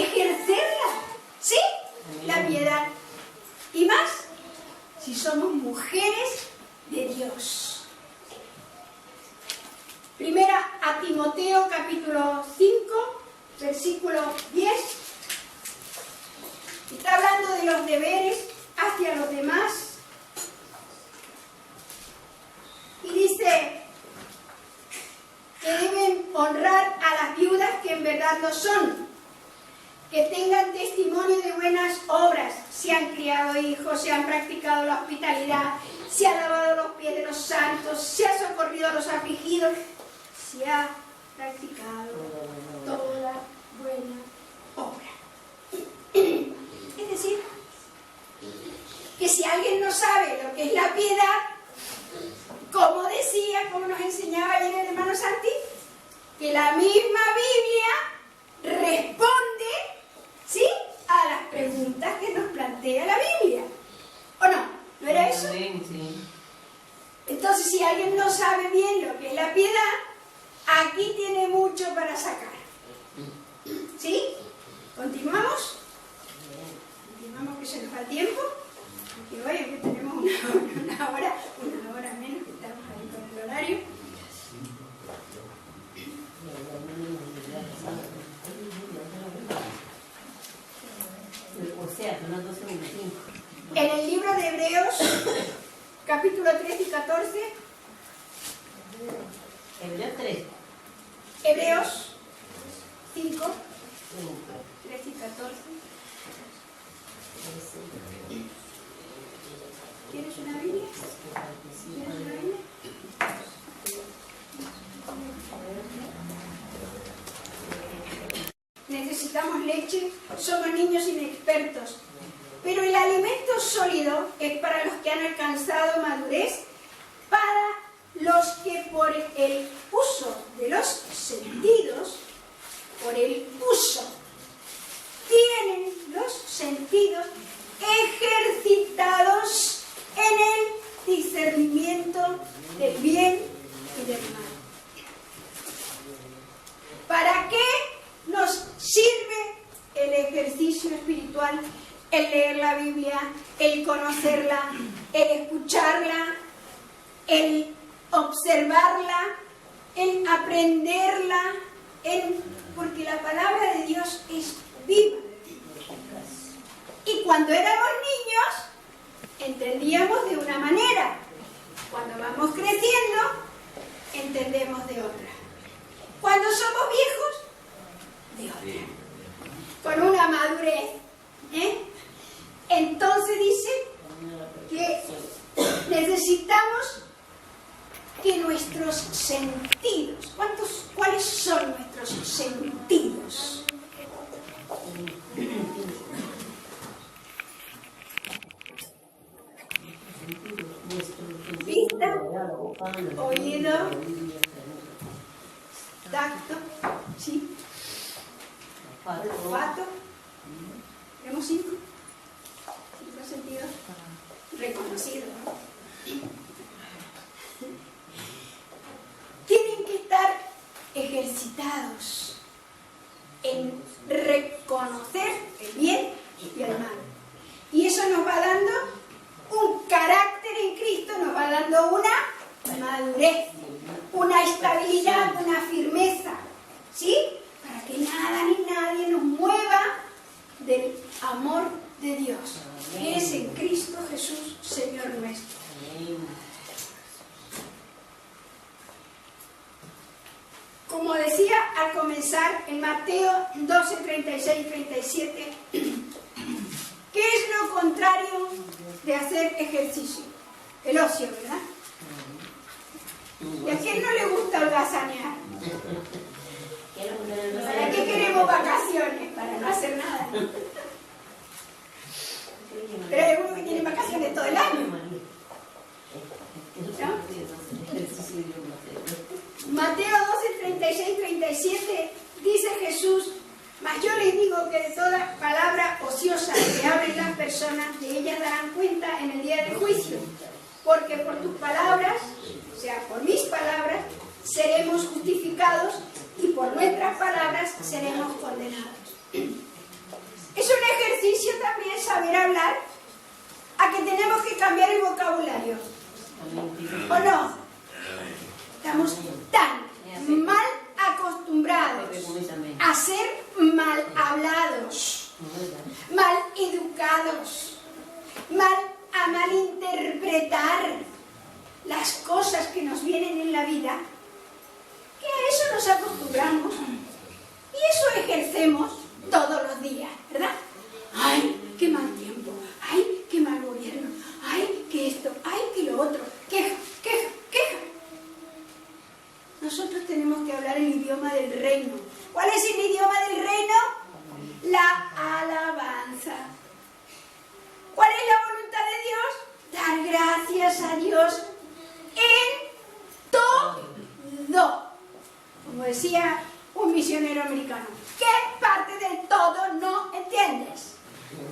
ejercerla, ¿sí? La piedad. Y más, si somos mujeres de Dios. Primera a Timoteo, capítulo 5, versículo 10. Está hablando de los deberes hacia los demás. Y dice que deben honrar a las viudas que en verdad lo son, que tengan testimonio de buenas obras, si han criado hijos, si han practicado la hospitalidad, si han lavado los pies de los santos, si han socorrido a los afligidos, si ha practicado toda buena obra. Es decir, que si alguien no sabe lo que es la piedad, como decía, como nos enseñaba ayer el hermano Santi, que la misma Biblia responde, ¿sí?, a las preguntas que nos plantea la Biblia. ¿O no? ¿No era eso? Sí. Entonces, si alguien no sabe bien lo que es la piedad, aquí tiene mucho para sacar. ¿Sí? ¿Continuamos? Continuamos, que se nos va el tiempo. Que hoy que tenemos una hora menos, que estamos ahí con el horario. O sea, son las 12:25. En el libro de Hebreos, capítulo 3 y 14. Hebreos 3. Hebreos 5, 3 y 14. ¿Tienes una Biblia? ¿Tienes una Biblia? Necesitamos leche, somos niños inexpertos. Pero el alimento sólido es para los que han alcanzado madurez, para los que por el uso de los sentidos, tienen los sentidos ejercitados en el discernimiento del bien y del mal. ¿Para qué nos sirve el ejercicio espiritual? El leer la Biblia, el conocerla, el escucharla, el observarla, el aprenderla, porque la palabra de Dios es viva. Y cuando éramos niños, entendíamos de una manera. Cuando vamos creciendo, entendemos de otra. Cuando somos viejos, de otra. Con una madurez. Entonces dice que necesitamos que nuestros sentidos, ¿cuáles son nuestros sentidos? Vista, oído, tacto, ¿sí? Olfato. ¿Tenemos 5? 5 sentidos reconocidos, ¿no? Tienen que estar ejercitados en reconocer el bien y el mal. Y eso nos va dando un carácter en Cristo, nos va dando una madurez, una estabilidad, una firmeza, ¿sí? Para que nada ni nadie nos mueva del amor de Dios, que es en Cristo Jesús, Señor nuestro. Como decía al comenzar en Mateo 12, 36 y 37, ¿qué es lo contrario de hacer ejercicio? El ocio, ¿verdad? ¿Y a quién no le gusta holgazanear? ¿Para qué queremos vacaciones? Para no hacer nada. Pero hay algunos que tienen vacaciones todo el año. ¿No? Mateo 12, 36 y 37 dice Jesús: mas yo les digo que de toda palabra ociosa que hablen las personas, de ellas darán cuenta en el día del juicio. Porque por tus palabras, o sea, por mis palabras, seremos justificados, y por nuestras palabras seremos condenados. saber hablar a que tenemos que cambiar el vocabulario. ¿O no? Estamos tan mal acostumbrados a ser mal hablados, mal educados, a malinterpretar las cosas que nos vienen en la vida, que a eso nos acostumbramos y eso ejercemos todos los días, ¿verdad? ¡Ay, qué mal tiempo! ¡Ay, qué mal gobierno! ¡Ay, qué esto! ¡Ay, qué lo otro! ¡Queja, queja, queja! Nosotros tenemos que hablar el idioma del reino. ¿Cuál es el idioma del reino? La alabanza. ¿Cuál es la voluntad de Dios? Dar gracias a Dios en todo. Como decía un misionero americano, ¿qué parte del todo no entiendes?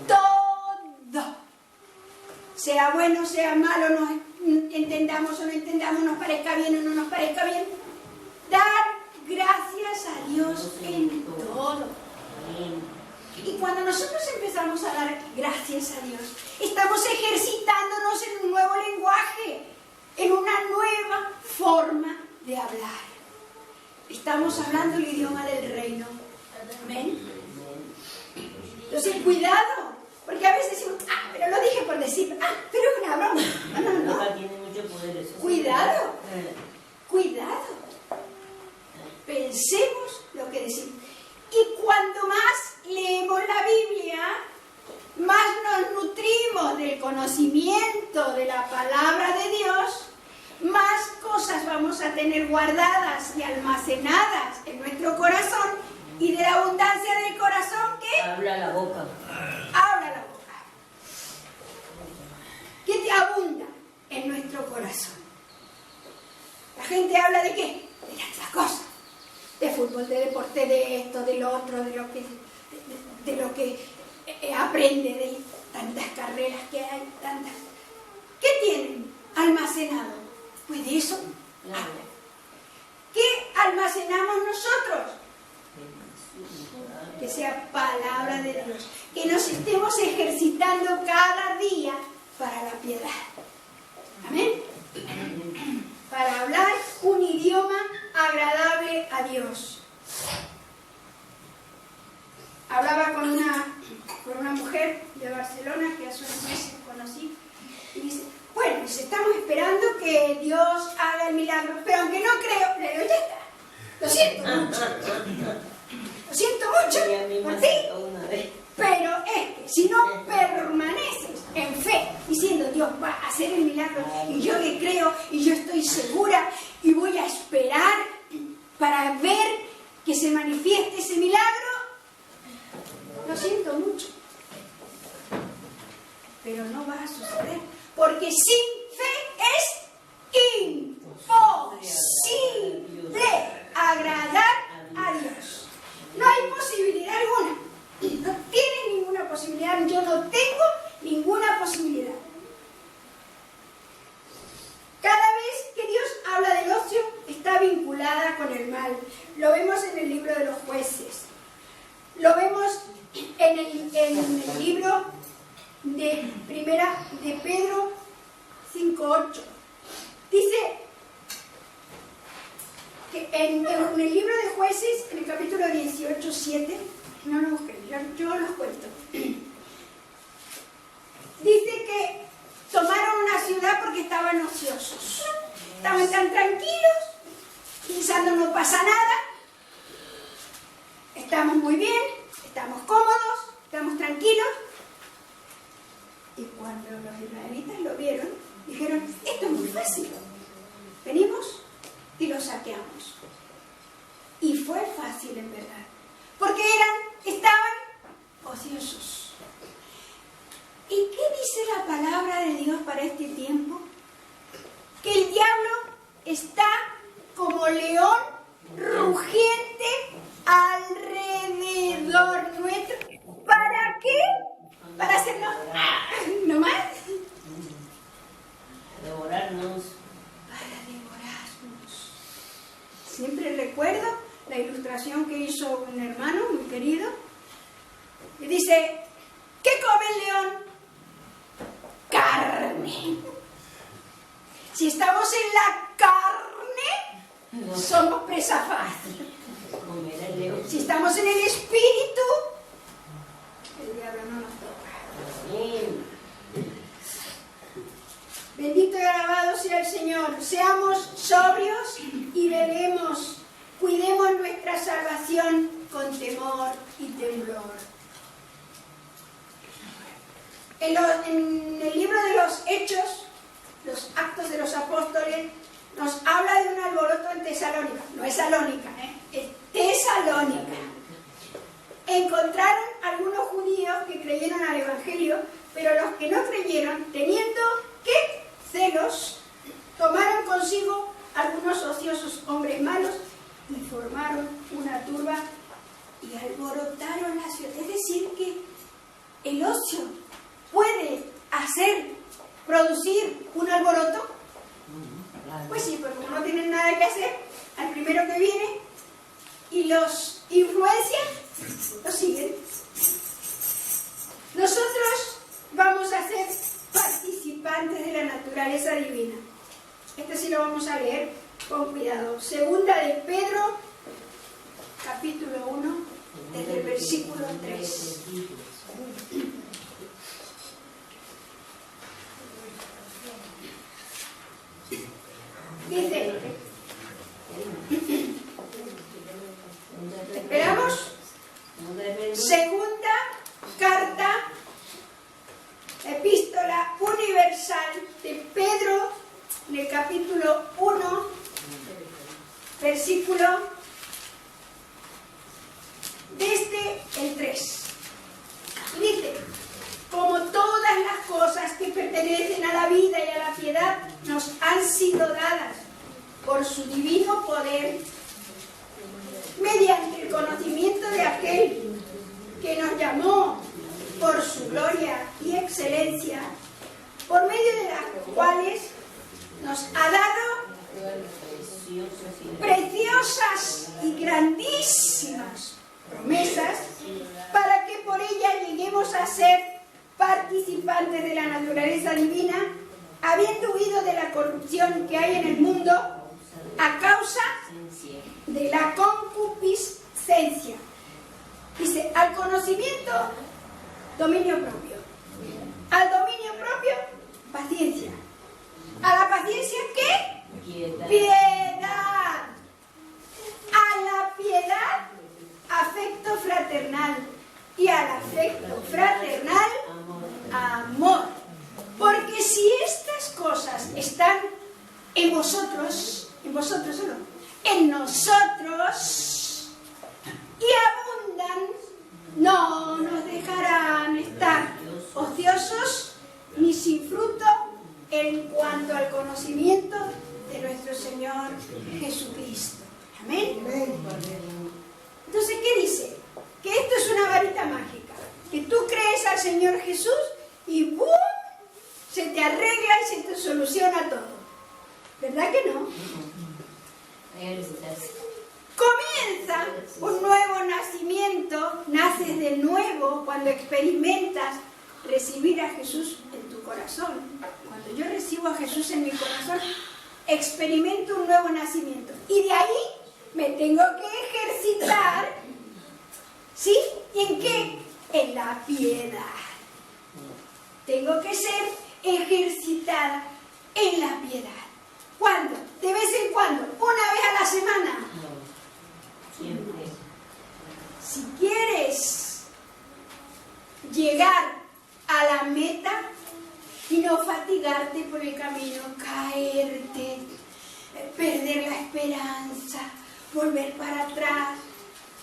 Todo. Sea bueno, sea malo, nos entendamos o no entendamos, nos parezca bien o no nos parezca bien. Dar gracias a Dios en todo. Y cuando nosotros empezamos a dar gracias a Dios, estamos ejercitándonos en un nuevo lenguaje, en una nueva forma de hablar. Estamos hablando el idioma del reino. ¿Ven? Entonces, cuidado, porque a veces decimos, pero lo dije por decir, pero es una broma. No. Cuidado, cuidado. Pensemos lo que decimos. Y cuando más leemos la Biblia, más nos nutrimos del conocimiento de la palabra de Dios, más cosas vamos a tener guardadas y almacenadas en nuestro corazón, y de la abundancia del corazón, ¿qué? Habla la boca. Habla la boca. ¿Qué te abunda en nuestro corazón? La gente habla de ¿qué? De tantas cosas. De fútbol, de deporte, de esto, de lo otro, de lo que aprende, de tantas carreras que hay, tantas. ¿Qué tienen almacenado? Pues de eso. ¿Qué almacenamos nosotros? Que sea palabra de Dios. Que nos estemos ejercitando cada día para la piedad. Amén. Para hablar un idioma agradable a Dios. Hablaba con una mujer de Barcelona que hace unos meses conocí y dice, bueno, estamos esperando que Dios haga el milagro, pero aunque no creo, le digo, ya está, lo siento mucho. Lo siento mucho por ti, pero es que si no permaneces en fe, diciendo Dios va a hacer el milagro, y yo le creo, y yo estoy segura, y voy a esperar para ver que se manifieste ese milagro, lo siento mucho, pero no va a suceder, porque sin fe es imposible agradar a Dios. No hay posibilidad alguna. No tiene ninguna posibilidad. Yo no tengo ninguna posibilidad. Cada vez que Dios habla del ocio, está vinculada con el mal. Lo vemos en el libro de los Jueces. Lo vemos en el libro de Primera de Pedro 5:8. Dice que en el libro de Jueces, en el capítulo 18:7, no lo busqué, yo los cuento. Dice que tomaron una ciudad porque estaban ociosos. Estaban tan tranquilos, pensando no pasa nada. Estamos muy bien, estamos cómodos, estamos tranquilos. Y cuando los israelitas lo vieron, dijeron, esto es muy fácil. Venimos y lo saqueamos. Y fue fácil en verdad. Porque estaban ociosos. ¿Y qué dice la palabra de Dios para este tiempo? Que el diablo está como león rugiente alrededor nuestro. ¿Para qué? Para hacernos no más. Devorarnos. Para devorarnos. Siempre recuerdo la ilustración que hizo un hermano muy querido. Y dice, ¿qué come el león? Si estamos en la carne, somos presa fácil. Si estamos en el espíritu, el diablo no nos toca. Bendito y alabado sea el Señor. Seamos sobrios y velemos. Cuidemos nuestra salvación con temor y temblor. En el libro de los Hechos, los Actos de los Apóstoles, nos habla de un alboroto en Tesalónica. No es Salónica, es Tesalónica. Encontraron algunos judíos que creyeron al Evangelio, pero los que no creyeron, teniendo ¿qué? Celos, tomaron consigo algunos ociosos hombres malos y formaron una turba y alborotaron la ciudad. Es decir, que el ocio puede producir un alboroto. Pues sí, pues como no tienen nada que hacer, al primero que viene y los influencian, los siguen. Nosotros vamos a ser participantes de la naturaleza divina. Esto sí lo vamos a leer con cuidado. Segunda de Pedro, capítulo 1, desde el versículo 3. Dice, ¿esperamos? Segunda carta, epístola universal de Pedro, en el capítulo 1, versículo desde el 3. Dice, como todas las cosas que pertenecen a la vida y a la piedad nos han sido dadas por su divino poder, mediante el conocimiento de aquel que nos llamó por su gloria y excelencia, por medio de las cuales nos ha dado preciosas y grandísimas promesas, para que por ellas lleguemos a ser participantes de la naturaleza divina, habiendo huido de la corrupción que hay en el mundo a causa de la concupiscencia. Dice, al conocimiento, dominio propio. Al dominio propio, paciencia. A la paciencia, ¿qué? Piedad. A la piedad, afecto fraternal. Y al afecto fraternal, amor. Porque si estas cosas están en vosotros o no, en nosotros, y abundan, no nos dejarán estar ociosos ni sin fruto en cuanto al conocimiento de nuestro Señor Jesucristo. Amén. Entonces, ¿qué dice? Que esto es una varita mágica, que tú crees al Señor Jesús y ¡bum!, se te arregla y se te soluciona todo. ¿Verdad que no? Comienza un nuevo nacimiento, naces de nuevo cuando experimentas recibir a Jesús en tu corazón. Cuando yo recibo a Jesús en mi corazón, experimento un nuevo nacimiento. Y de ahí me tengo que ejercitar, ¿sí? ¿Y en qué? En la piedad. Tengo que ser ejercitada en la piedad. ¿Cuándo? ¿De vez en cuando? ¿Una vez a la semana? No, siempre. Si quieres llegar a la meta y no fatigarte por el camino, caerte, perder la esperanza, volver para atrás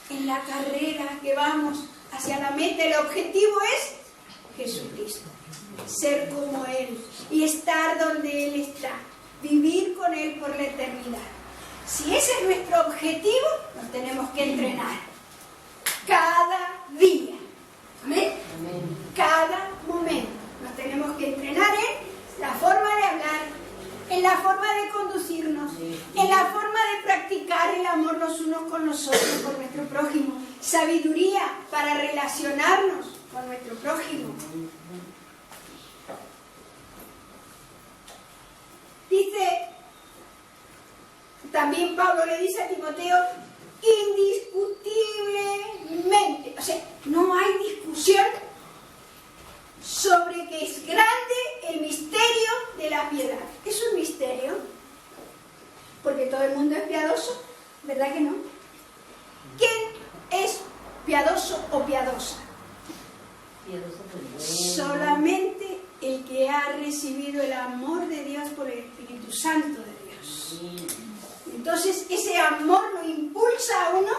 en la carrera que vamos hacia la meta, el objetivo es Jesucristo, ser como Él y estar donde Él está, vivir con Él por la eternidad. Si ese es nuestro objetivo, nos tenemos que entrenar cada día. ¿Amén? Amén. Cada momento nos tenemos que entrenar en la forma de hablar, en la forma de conducirnos, en la forma de practicar el amor los unos con los otros, con nuestro prójimo, sabiduría para relacionarnos con nuestro prójimo. Dice, también Pablo le dice a Timoteo, indiscutiblemente, o sea, no hay discusión sobre que es grande el misterio de la piedad. Es un misterio, porque todo el mundo es piadoso, ¿verdad que no? ¿Quién es piadoso o piadosa? Solamente el que ha recibido el amor de Dios por el Espíritu Santo de Dios. Entonces ese amor lo impulsa a uno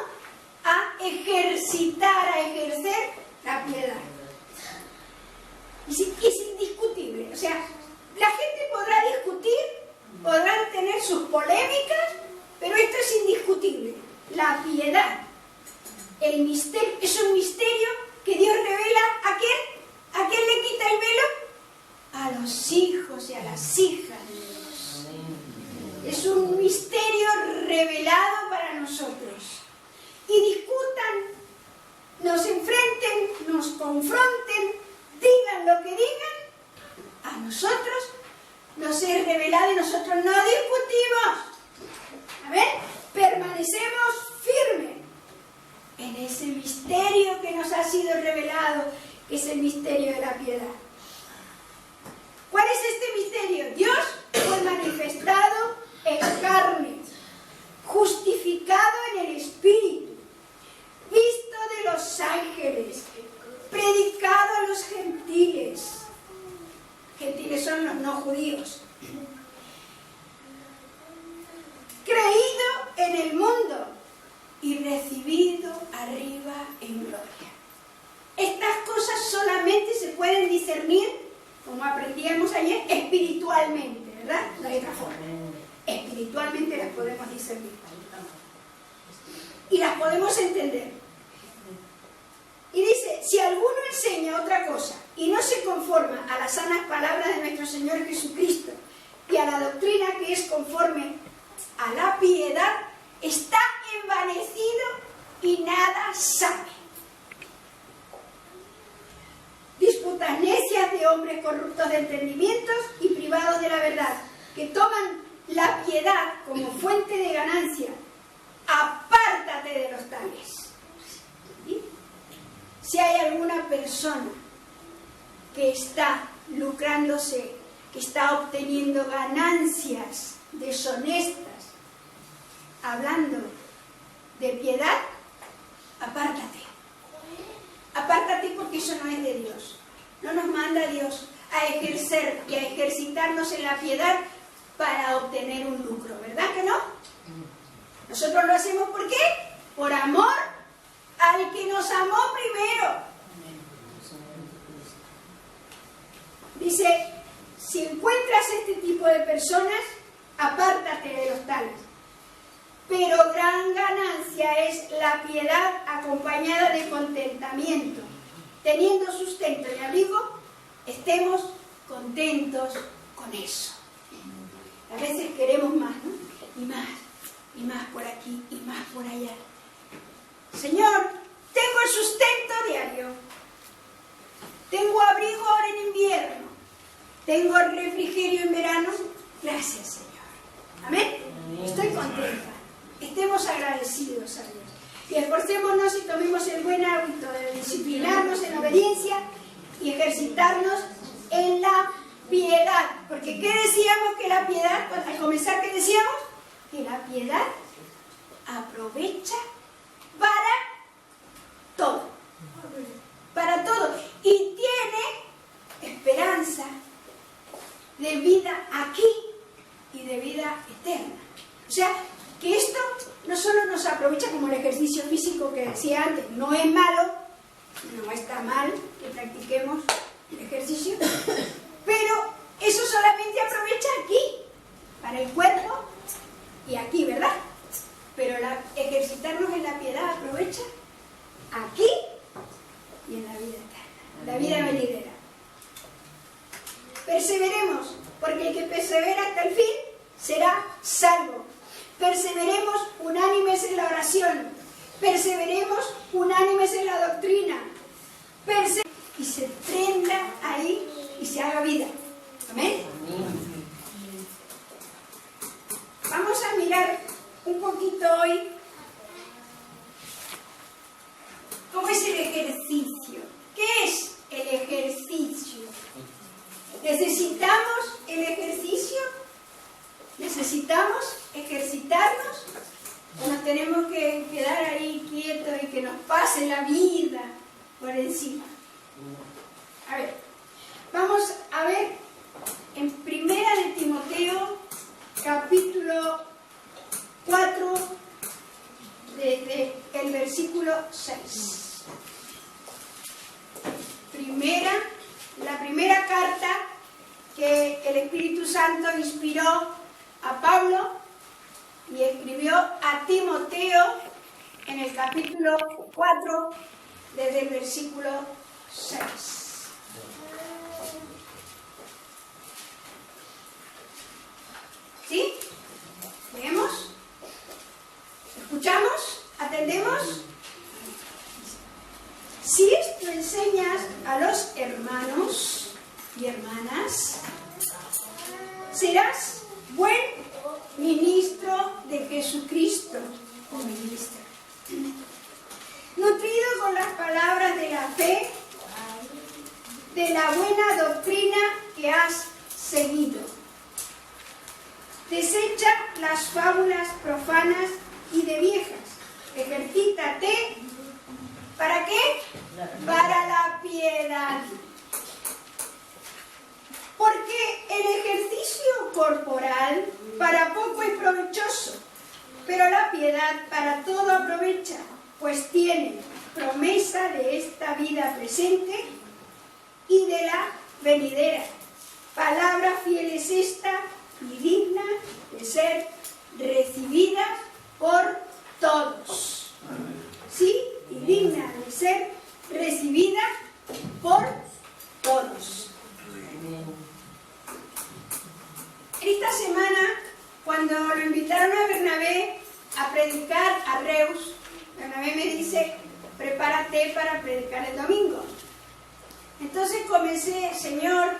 a ejercitar, a ejercer la piedad. Y es indiscutible. O sea, la gente podrá discutir, podrán tener sus polémicas, pero esto es indiscutible. La piedad, el misterio, es un misterio que Dios revela a quién. ¿A quién le quita el velo? A los hijos y a las hijas de Dios. Es un misterio revelado para nosotros. Y discutan, nos enfrenten, nos confronten, digan lo que digan, a nosotros nos es revelado y nosotros no discutimos. A ver, permanecemos firmes en ese misterio que nos ha sido revelado, que es el misterio de la piedad. ¿Cuál es este misterio? Dios fue manifestado en carne, justificado en el Espíritu, visto de los ángeles, predicado a los gentiles. Gentiles son los no judíos. Creído en el mundo y recibido arriba en gloria. Estas cosas solamente se pueden discernir, como aprendíamos ayer, espiritualmente, ¿verdad? No hay otra forma. Espiritualmente las podemos discernir. Y las podemos entender. Y dice, si alguno enseña otra cosa y no se conforma a las sanas palabras de nuestro Señor Jesucristo y a la doctrina que es conforme a la piedad, está envanecido y nada sabe. Disputas necias de hombres corruptos de entendimientos y privados de la verdad, que toman la piedad como fuente de ganancia. Apártate de los tales. ¿Sí? Si hay alguna persona que está lucrándose, que está obteniendo ganancias deshonestas, hablando de piedad, apártate. Apártate, porque eso no es de Dios. No nos manda Dios a ejercer y a ejercitarnos en la piedad para obtener un lucro, ¿verdad que no? Nosotros lo hacemos ¿por qué? Por amor al que nos amó primero. Dice, si encuentras este tipo de personas, apártate de los tales. Pero gran ganancia es la piedad acompañada de contentamiento. Teniendo sustento y abrigo, estemos contentos con eso. A veces queremos más, ¿no? Y más por aquí, y más por allá. Señor, tengo el sustento diario. Tengo abrigo ahora en invierno. Tengo refrigerio en verano. Gracias, Señor. Amén. Estoy contenta. Estemos agradecidos a Dios. Y esforcémonos y tomemos el buen hábito de disciplinarnos en obediencia y ejercitarnos en la piedad. Porque ¿qué decíamos que la piedad, al comenzar, qué decíamos? Que la piedad aprovecha para todo. Para todo. Y tiene esperanza de vida aquí y de vida eterna. O sea, que esto no solo nos aprovecha como el ejercicio físico que decía antes, no es malo, no está mal que practiquemos el ejercicio, pero eso solamente aprovecha aquí, para el cuerpo y aquí, ¿verdad? Pero ejercitarnos en la piedad aprovecha aquí y en la vida eterna, la vida venidera. Perseveremos, porque el que persevera hasta el fin será salvo. Perseveremos unánimes en la oración. Perseveremos unánimes en la doctrina. Y se prenda ahí y se haga vida. Amén. pregunto hoy, ¿cómo es el ejercicio? ¿Qué es el ejercicio? ¿Necesitamos el ejercicio? ¿Necesitamos ejercitarnos? ¿O nos tenemos que quedar ahí quietos y que nos pase la vida por encima? A ver, vamos a ver en Primera de Timoteo, capítulo 4, desde el versículo 6. La primera carta que el Espíritu Santo inspiró a Pablo y escribió a Timoteo en el capítulo 4, desde el versículo 6. ¿Sí? ¿Leemos? ¿Escuchamos? ¿Atendemos? Si esto enseñas a los hermanos y hermanas, serás buen ministro de Jesucristo, o ministra, nutrido con las palabras de la fe, de la buena doctrina que has seguido. Desecha las fábulas profanas y de viejas. Ejercítate. ¿Para qué? Para la piedad. Porque el ejercicio corporal para poco es provechoso, pero la piedad para todo aprovecha, pues tiene promesa de esta vida presente y de la venidera. Palabra fiel es esta y digna de ser recibida por todos. ¿Sí? Y digna de ser recibida por todos. Esta semana, cuando lo invitaron a Bernabé a predicar a Reus, Bernabé me dice, prepárate para predicar el domingo. Entonces comencé, Señor,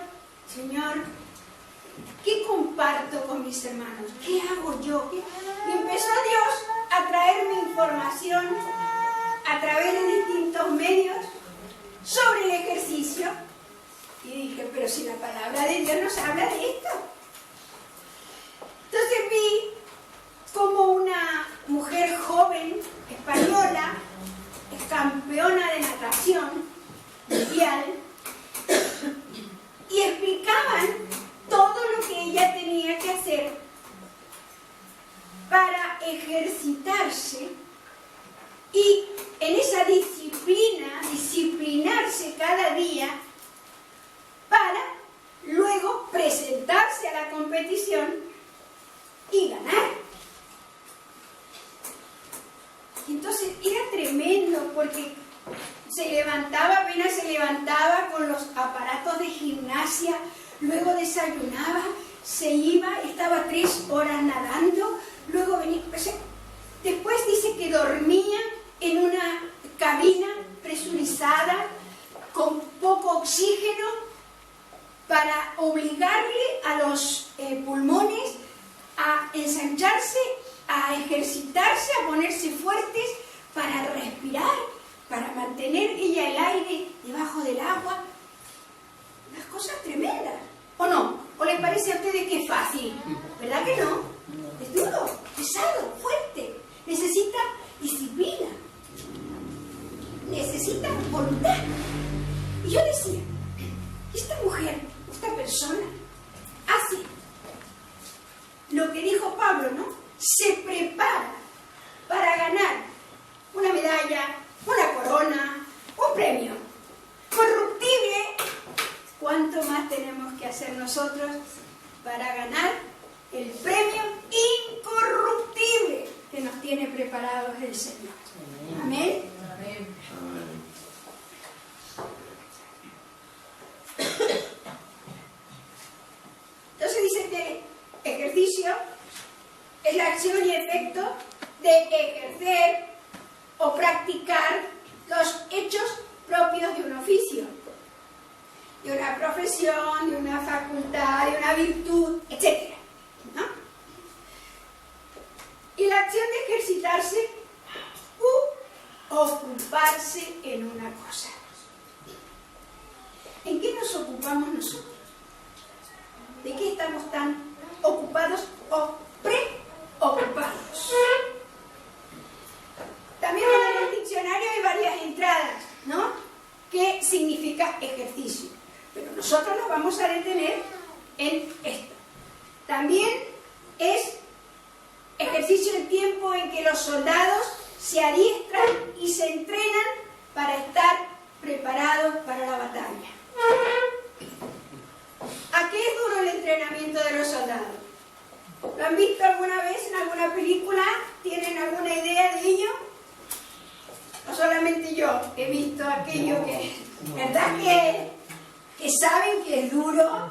¿qué comparto con mis hermanos? ¿Qué hago yo? Y empezó Dios a traerme información a través de distintos medios sobre el ejercicio. Y dije, pero si la palabra de Dios nos habla de esto. Entonces vi como una mujer joven, española, es campeona de natación mundial, y explicaban todo lo que ella tenía que hacer para ejercitarse y en esa disciplinarse cada día para luego presentarse a la competición y ganar. Y entonces era tremendo porque apenas se levantaba con los aparatos de gimnasia, luego desayunaba, se iba, estaba 3 horas nadando, luego venía, después dice que dormía en una cabina presurizada con poco oxígeno para obligarle a los pulmones a ensancharse, a ejercitarse, a ponerse fuertes para respirar, para mantener ella el aire debajo del agua. Unas cosas tremendas, ¿o no? ¿O les parece a ustedes que es fácil? ¿Verdad que no? Es duro, pesado, fuerte. Necesita disciplina. Necesita voluntad. Y yo decía, esta mujer, esta persona, hace lo que dijo Pablo, ¿no? Se prepara para ganar una medalla, una corona, un premio corruptible. ¿Cuánto más tenemos que hacer nosotros para ganar el premio incorruptible que nos tiene preparados el Señor? Amén. Amén. Entonces dice que ejercicio es la acción y efecto de ejercer o practicar los hechos propios de un oficio, de una profesión, de una facultad, de una virtud, etc. ¿No? Y la acción de ejercitarse u ocuparse en una cosa. ¿En qué nos ocupamos nosotros? ¿De qué estamos tan ocupados o preocupados? También en el diccionario hay varias entradas, ¿no? ¿Qué significa ejercicio? Pero nosotros nos vamos a detener en esto. También es ejercicio el tiempo en que los soldados se adiestran y se entrenan para estar preparados para la batalla. ¿A qué es duro el entrenamiento de los soldados? ¿Lo han visto alguna vez en alguna película? ¿Tienen alguna idea de ello? No solamente yo he visto aquello que, ¿verdad? Que saben que es duro,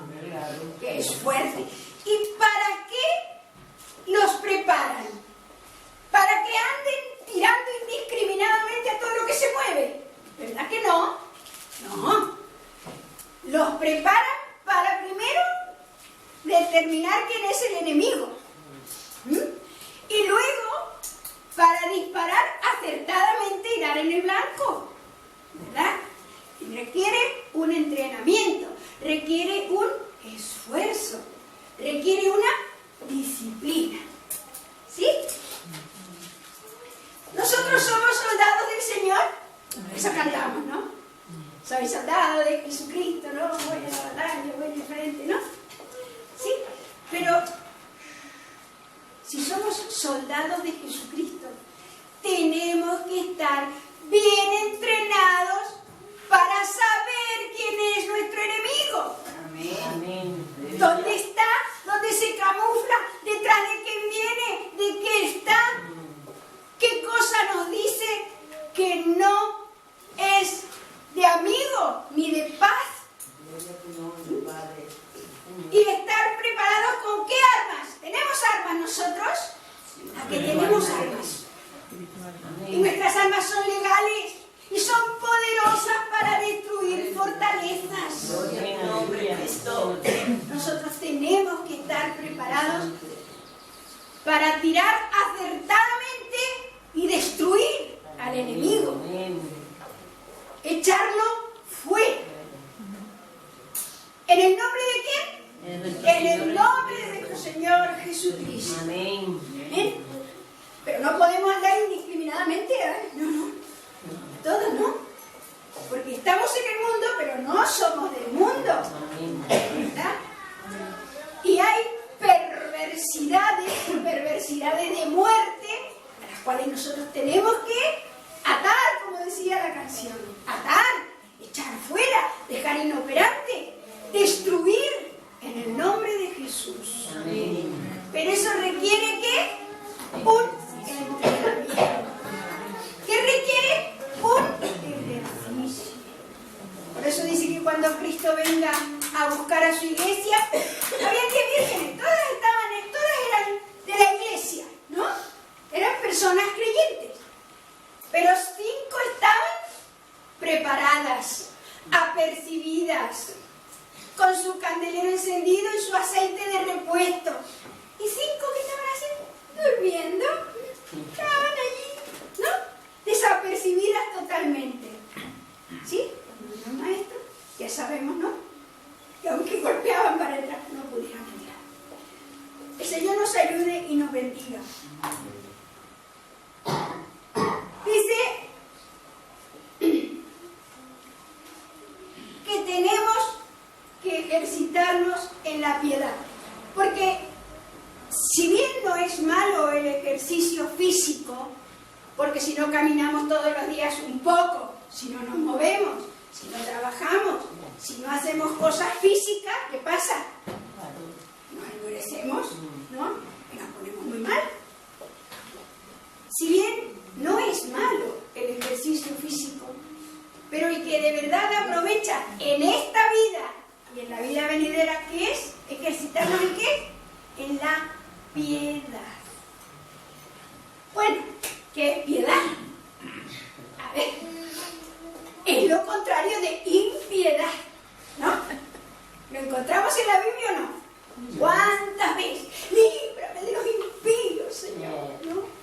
que es fuerte. ¿Y para qué los preparan? ¿Para que anden tirando indiscriminadamente a todo lo que se mueve? ¿Verdad que no? No. Los preparan para primero determinar quién es el enemigo. Y luego para disparar acertadamente y dar en el blanco. ¿Verdad? Y requiere un entrenamiento, requiere un esfuerzo, requiere una disciplina. ¿Sí? Nosotros somos soldados del Señor. Eso cantamos, ¿no? Soy soldado de Jesucristo, ¿no? Voy a la batalla, voy de frente, ¿no? Sí, pero si somos soldados de Jesucristo, tenemos que estar bien entrenados para saber quién es nuestro enemigo. Amén. ¿Dónde está? ¿Dónde se camufla? ¿Detrás de quién viene? ¿De qué está? ¿Qué cosa nos dice que no es de amigo ni de paz? Y estar preparados con qué armas. ¿Tenemos armas nosotros? ¿A qué tenemos armas? Y nuestras armas son legales y son poderosas para destruir fortalezas. Nosotros tenemos que estar preparados para tirar acertadamente y destruir al enemigo. Echarlo fuera. ¿En el nombre de quién? En el nombre de nuestro Señor Jesucristo. Amén. ¿Amén? Pero no podemos andar indiscriminadamente, ¿eh? No. Todos no. Porque estamos en el mundo, pero no somos del mundo. ¿Verdad? Y hay perversidades de muerte, a las cuales nosotros tenemos que atar, como decía la canción. Atar, echar fuera, dejar inoperante, destruir en el nombre de Jesús. Amén. Pero eso requiere ¿qué? Un entrenamiento. ¿Qué requiere? Un ejercicio. Por eso dice que cuando Cristo venga a buscar a su iglesia, había 10 vírgenes, todas eran de la iglesia, ¿no? Eran personas creyentes. Pero 5 estaban preparadas, apercibidas, con su candelero encendido y su aceite de repuesto. Y 5 que estaban así, durmiendo, estaban allí, ¿no? Desapercibidas totalmente. ¿Sí? Cuando vino el maestro, ya sabemos, ¿no? Que aunque golpeaban para entrar, no pudieron entrar. El Señor nos ayude y nos bendiga. Dice que tenemos que ejercitarnos en la piedad. Porque si bien no es malo el ejercicio físico, porque si no caminamos todos los días un poco, si no nos movemos, si no trabajamos, si no hacemos cosas físicas, ¿qué pasa? Nos endurecemos, ¿no? Y nos ponemos muy mal. Si bien no es malo el ejercicio físico, pero el que de verdad aprovecha en esta vida y en la vida venidera, ¿qué es? ¿Ejercitarnos en qué? En la piedad. Bueno, ¿qué es piedad? A ver, es lo contrario de impiedad, ¿no? ¿Lo encontramos en la Biblia o no? ¿Cuántas veces? Líbrame de los impíos, Señor, ¿no?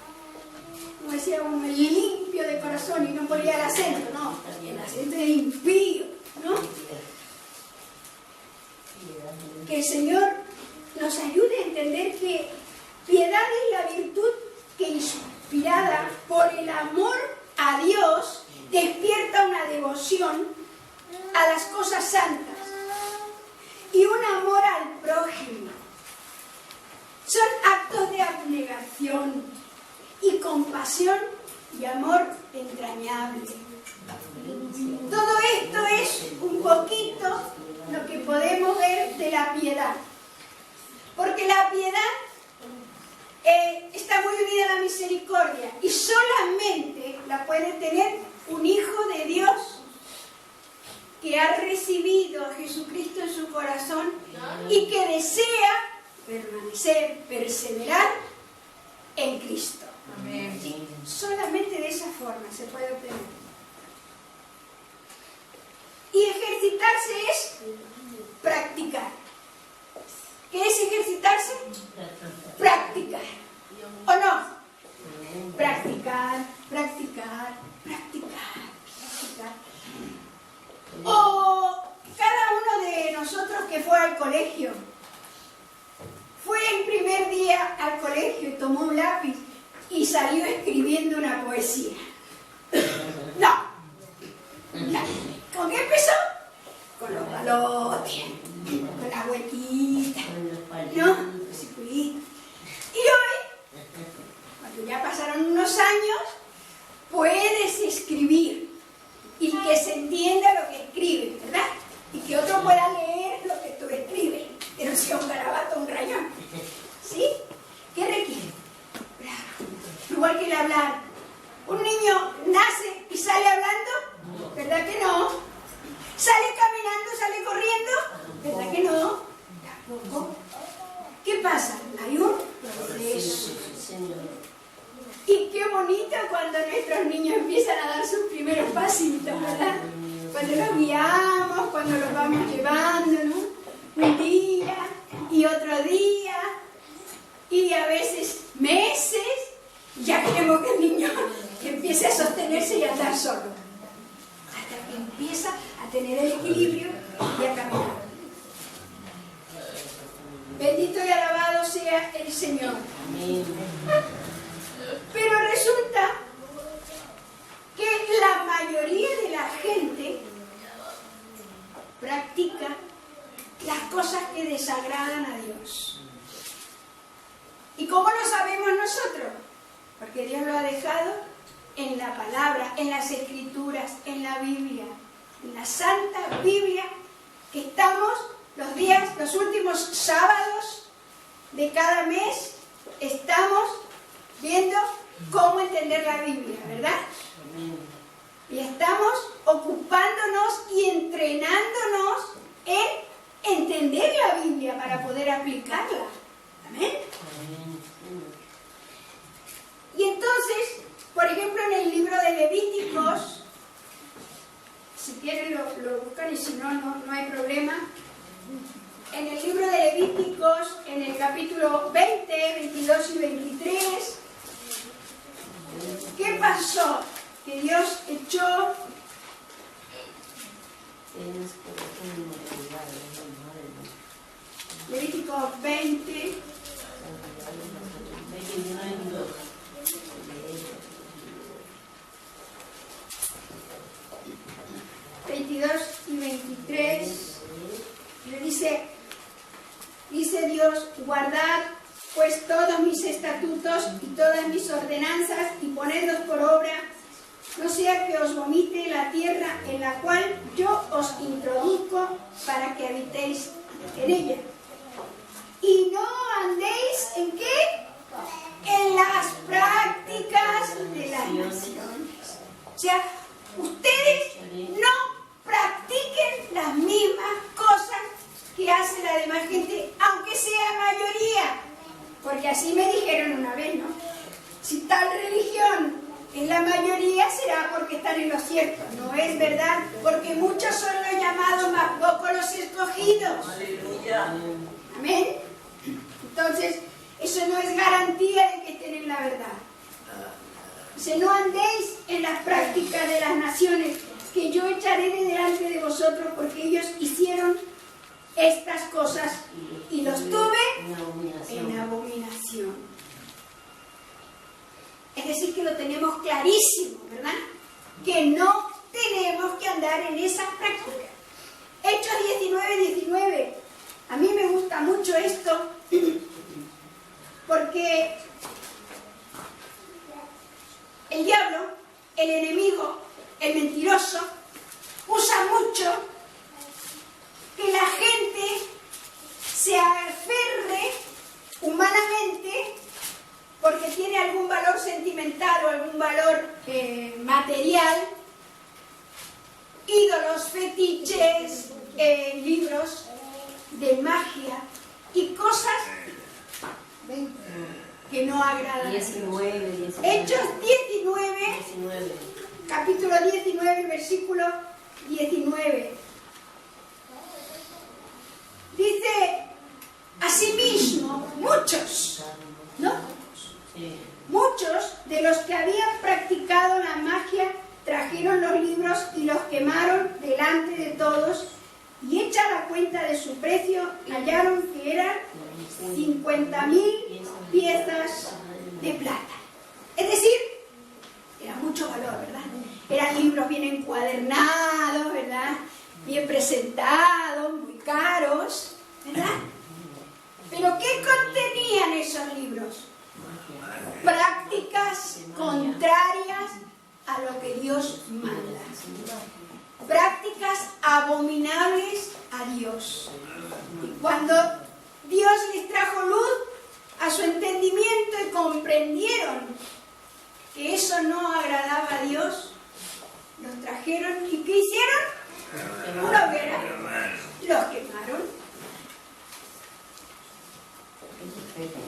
que el Señor nos ayude a entender que piedad es la virtud que, inspirada por el amor a Dios, despierta una devoción a las cosas santas y un amor al prójimo. Son actos de abnegación y compasión y amor entrañable. Todo esto es un poquito lo que podemos ver de la piedad. Porque la piedad está muy unida a la misericordia y solamente la puede tener un hijo de Dios que ha recibido a Jesucristo en su corazón y que desea permanecer, perseverar en Cristo. Amén. Solamente de esa forma se puede obtener. Y ejercitarse es practicar. ¿Qué es ejercitarse? Practicar. ¿O no? Practicar, practicar, practicar, practicar. O cada uno de nosotros que fue al colegio, fue el primer día al colegio y tomó un lápiz y salió escribiendo una poesía. No. ¿Con qué empezó? Con los balotes, con las vueltitas, ¿no? Los circulitos. Y hoy, cuando ya pasaron unos años, puedes escribir y que se entienda lo que escribes, ¿verdad? Y que otro pueda leer lo que tú escribes, pero sea un garabato, un rayón. ¿Sí? ¿Qué requiere? Igual que el hablar. Un niño nace y sale hablando, ¿verdad que no? Sale caminando, sale corriendo, ¿verdad que no? Tampoco. ¿Qué pasa? Hay un proceso. Y qué bonito cuando nuestros niños empiezan a dar sus primeros pasitos, ¿verdad? Cuando los guiamos, cuando los vamos llevando, ¿no? Un día y otro día, y a veces meses, ya queremos que el niño empiece a sostenerse y a andar solo. Hasta que empieza a tener el equilibrio y a caminar. Bendito y alabado sea el Señor. Pero resulta que la mayoría de la gente practica las cosas que desagradan a Dios. ¿Y cómo lo sabemos nosotros? Porque Dios lo ha dejado en la palabra, en las escrituras, en la Biblia, en la Santa Biblia, que estamos los últimos sábados de cada mes, estamos viendo cómo entender la Biblia, ¿verdad? Y estamos ocupándonos y entrenándonos en entender la Biblia para poder aplicarla. Amén. Y entonces, por ejemplo, en el libro de Levíticos, si quieren lo buscan y si no, no hay problema. En el libro de Levíticos, en el capítulo 20, 22 y 23, ¿qué pasó? Que Dios echó Levítico 20, 22 y 23, le dice Dios: guardad pues todos mis estatutos y todas mis ordenanzas y ponedlos por obra, no sea que os vomite la tierra en la cual yo os introduzco para que habitéis en ella. Y no andéis ¿en qué? En las prácticas de las naciones. O sea, ustedes no practiquen las mismas cosas que hace la demás gente, aunque sea mayoría. Porque así me dijeron una vez, ¿no? Si tal religión es la mayoría, será porque están en lo cierto. No es verdad, porque muchos son los llamados, más pocos los escogidos. Aleluya. Amén. Entonces, eso no es garantía de que estén en la verdad. Dice: no andéis en las prácticas de las naciones, que yo echaré de delante de vosotros, porque ellos hicieron estas cosas y los tuve en en abominación. Es decir, que lo tenemos clarísimo, ¿verdad? Que no tenemos que andar en esas prácticas. Hechos 19:19. A mí me gusta mucho esto porque el diablo, el enemigo, el mentiroso, usa mucho que la gente se aferre humanamente porque tiene algún valor sentimental o algún valor material, ídolos, fetiches, libros de magia y cosas que no agradan. 19. Hechos 19, capítulo 19, versículo 19. Dice, asimismo, muchos, ¿no? Sí. Muchos de los que habían practicado la magia trajeron los libros y los quemaron delante de todos, y hecha la cuenta de su precio, hallaron que eran 50.000 piezas de plata. Es decir, era mucho valor, ¿verdad? Eran libros bien encuadernados, ¿verdad? Bien presentados, muy caros, ¿verdad? Pero ¿qué contenían esos libros? Prácticas contrarias a lo que Dios manda. Prácticas abominables a Dios. Y cuando Dios les trajo luz a su entendimiento y comprendieron que eso no agradaba a Dios, los trajeron y ¿qué hicieron? Una hoguera. Los quemaron.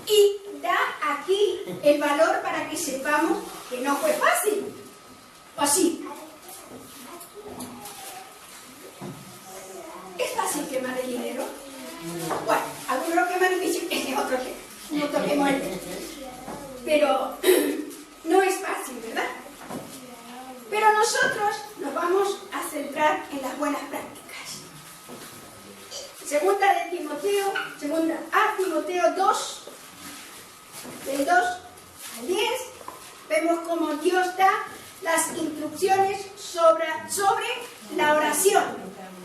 Y da aquí el valor para que sepamos que no fue fácil. ¿O sí? ¿Es fácil quemar el dinero? Bueno, algunos lo queman y dicen, ese otro que no toquemos el dinero. Pero no es fácil, ¿verdad? Pero nosotros nos vamos a centrar en las buenas prácticas. Segunda a Timoteo 2, del 2 al 10, vemos cómo Dios da las instrucciones sobre la oración.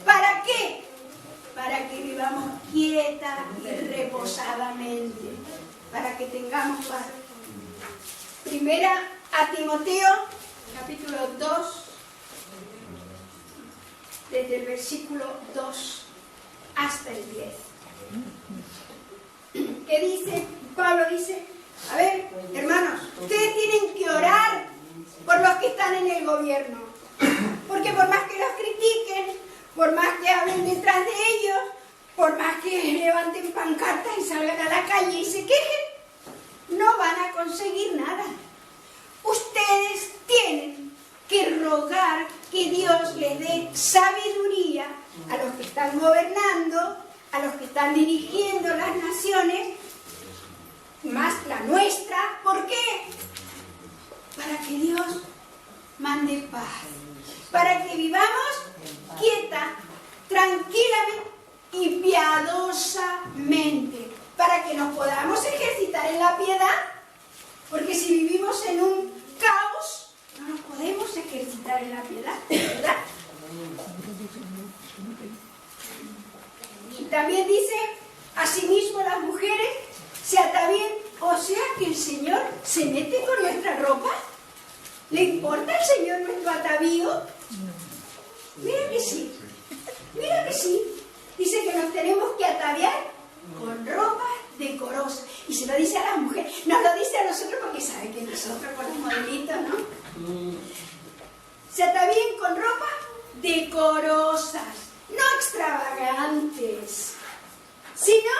¿Para qué? Para que vivamos quieta y reposadamente, para que tengamos paz. Primera a Timoteo, capítulo 2, desde el versículo 2 hasta el 10. ¿Qué dice? Pablo dice, a ver, hermanos, ustedes tienen que orar por los que están en el gobierno, porque por más que los critiquen, por más que hablen detrás de ellos, por más que levanten pancartas y salgan a la calle y se quejen, no van a conseguir nada. Ustedes tienen que rogar que Dios les dé sabiduría a los que están gobernando, a los que están dirigiendo las naciones, más la nuestra. ¿Por qué? Para que Dios mande paz, para que vivamos quieta, tranquilamente y piadosamente, para que nos podamos ejercitar en la piedad, porque si vivimos en un caos, no nos podemos ejercitar en la piedad, ¿verdad? Y también dice, asimismo las mujeres se atavíen, o sea que el Señor se mete con nuestra ropa. ¿Le importa al Señor nuestro atavío? Mira que sí, mira que sí. Dice que nos tenemos que ataviar con ropa decorosa. Y se lo dice a las mujeres. Nos lo dice a nosotros porque sabe que nosotros con los modelitos, ¿no? Se atavíen con ropa decorosas, no extravagantes, sino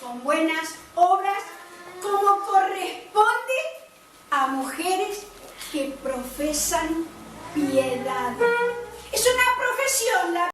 con buenas obras, como corresponde a mujeres que profesan piedad. Es una profesión